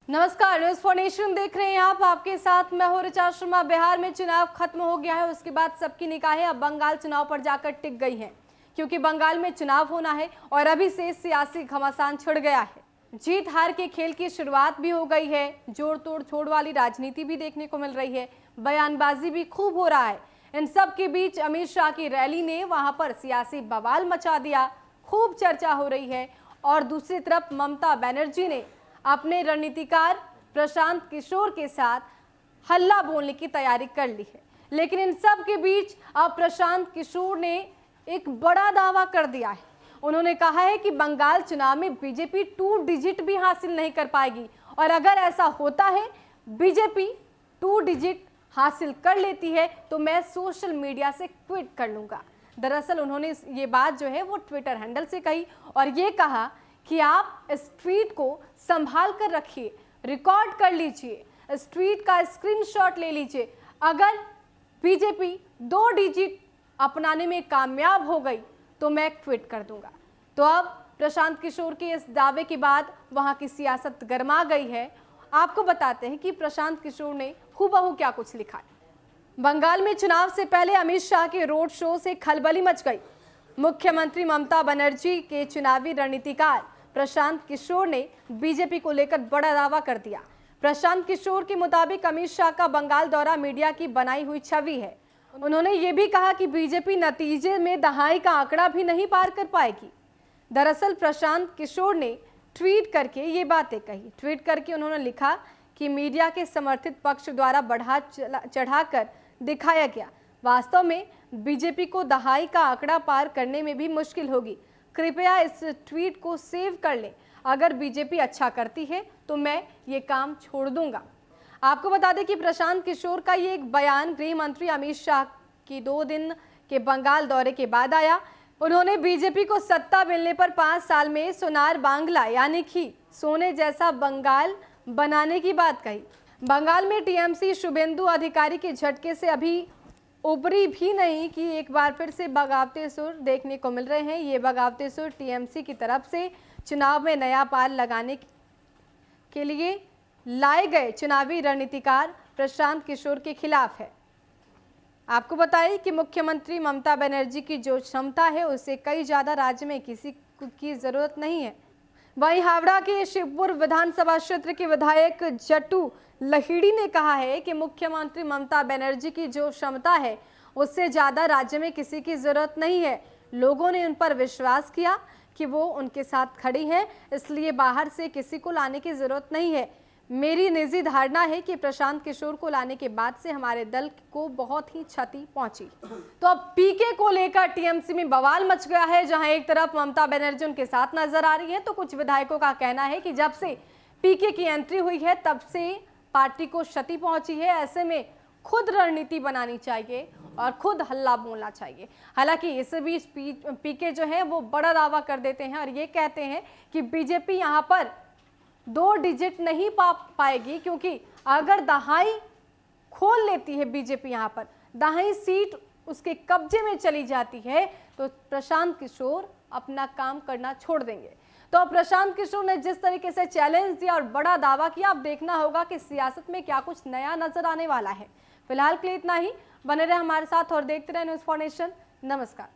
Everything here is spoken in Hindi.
नमस्कार, न्यूज़ फॉर नेशन देख रहे हैं आप। आपके साथ मैं हूं ऋचा शर्मा। बिहार में चुनाव खत्म हो गया है, उसके बाद सबकी निगाहें अब बंगाल चुनाव पर जाकर टिक गई हैं, क्योंकि बंगाल में चुनाव होना है और अभी से सियासी घमासान छिड़ गया है। जीत हार के खेल की शुरुआत भी हो गई है। जोड़ तोड़ छोड़ वाली राजनीति भी देखने को मिल रही है, बयानबाजी भी खूब हो रहा है। इन सब के बीच अमित शाह की रैली ने वहां पर सियासी बवाल मचा दिया, खूब चर्चा हो रही है। और दूसरी तरफ ममता बनर्जी ने अपने रणनीतिकार प्रशांत किशोर के साथ हल्ला बोलने की तैयारी कर ली है। लेकिन इन सब के बीच अब प्रशांत किशोर ने एक बड़ा दावा कर दिया है। उन्होंने कहा है कि बंगाल चुनाव में बीजेपी 2 डिजिट भी हासिल नहीं कर पाएगी, और अगर ऐसा होता है, बीजेपी 2 डिजिट हासिल कर लेती है, तो मैं सोशल मीडिया से ट्वीट कर लूंगा। दरअसल उन्होंने ये बात जो है वो ट्विटर हैंडल से कही और ये कहा कि आप इस ट्वीट को संभाल कर रखिए, रिकॉर्ड कर लीजिए, इस ट्वीट का स्क्रीनशॉट ले लीजिए। अगर बीजेपी 2 डिजिट अपनाने में कामयाब हो गई तो मैं ट्वीट कर दूंगा। तो अब प्रशांत किशोर के इस दावे के बाद वहां की सियासत गर्मा गई है। आपको बताते हैं कि प्रशांत किशोर ने हूबहू क्या कुछ लिखा है। बंगाल में चुनाव से पहले अमित शाह के रोड शो से खलबली मच गई। मुख्यमंत्री ममता बनर्जी के चुनावी रणनीतिकार प्रशांत किशोर ने बीजेपी को लेकर बड़ा दावा कर दिया। प्रशांत किशोर के मुताबिक अमित शाह का बंगाल दौरा मीडिया की बनाई हुई छवि है। उन्होंने ये भी कहा कि बीजेपी नतीजे में दहाई का आंकड़ा भी नहीं पार कर पाएगी। दरअसल प्रशांत किशोर ने ट्वीट करके ये बातें कही। ट्वीट करके उन्होंने लिखा कि मीडिया के समर्थित पक्ष द्वारा बढ़ा चढ़ाकर दिखाया गया। वास्तव में बीजेपी को दहाई का आंकड़ा पार करने में भी मुश्किल होगी। कृपया इस ट्वीट को सेव कर लें। अगर बीजेपी अच्छा करती है तो मैं ये काम छोड़ दूंगा। आपको बता दें कि प्रशांत किशोर का ये एक बयान गृह मंत्री अमित शाह की 2 दिन के बंगाल दौरे के बाद आया। उन्होंने बीजेपी को सत्ता मिलने पर 5 साल में सोनार बांग्ला यानी कि सोने जैसा बंगाल बनाने की बात कही। बंगाल में टीएमसी शुभेंदु अधिकारी के झटके से अभी उबरी भी नहीं कि एक बार फिर से बगावते सुर देखने को मिल रहे हैं। ये बगावते सुर टीएमसी की तरफ से चुनाव में नया पार लगाने के लिए लाए गए चुनावी रणनीतिकार प्रशांत किशोर के खिलाफ है। आपको बताएं कि मुख्यमंत्री ममता बनर्जी की जो क्षमता है उससे कई ज़्यादा राज्य में किसी की ज़रूरत नहीं है। वहीं हावड़ा के शिवपुर विधानसभा क्षेत्र के विधायक जट्टू लहिड़ी ने कहा है कि मुख्यमंत्री ममता बनर्जी की जो क्षमता है उससे ज़्यादा राज्य में किसी की ज़रूरत नहीं है। लोगों ने उन पर विश्वास किया कि वो उनके साथ खड़ी हैं, इसलिए बाहर से किसी को लाने की ज़रूरत नहीं है। मेरी निजी धारणा है कि प्रशांत किशोर को लाने के बाद से हमारे दल को बहुत ही क्षति पहुंची। तो अब पीके को लेकर टीएमसी में बवाल मच गया है। जहां एक तरफ ममता बनर्जी उनके साथ नजर आ रही है, तो कुछ विधायकों का कहना है कि जब से पीके की एंट्री हुई है तब से पार्टी को क्षति पहुंची है। ऐसे में खुद रणनीति बनानी चाहिए और खुद हल्ला बोलना चाहिए। हालांकि इस बीच पीके जो है वो बड़ा दावा कर देते हैं और ये कहते हैं कि बीजेपी यहाँ पर 2 डिजिट नहीं पाएगी, क्योंकि अगर दहाई खोल लेती है बीजेपी, यहाँ पर दहाई सीट उसके कब्जे में चली जाती है, तो प्रशांत किशोर अपना काम करना छोड़ देंगे। तो प्रशांत किशोर ने जिस तरीके से चैलेंज दिया और बड़ा दावा किया, अब देखना होगा कि सियासत में क्या कुछ नया नजर आने वाला है। फिलहाल के लिए इतना ही। बने रहे हमारे साथ और देखते रहे न्यूज़ फॉर नेशन। नमस्कार।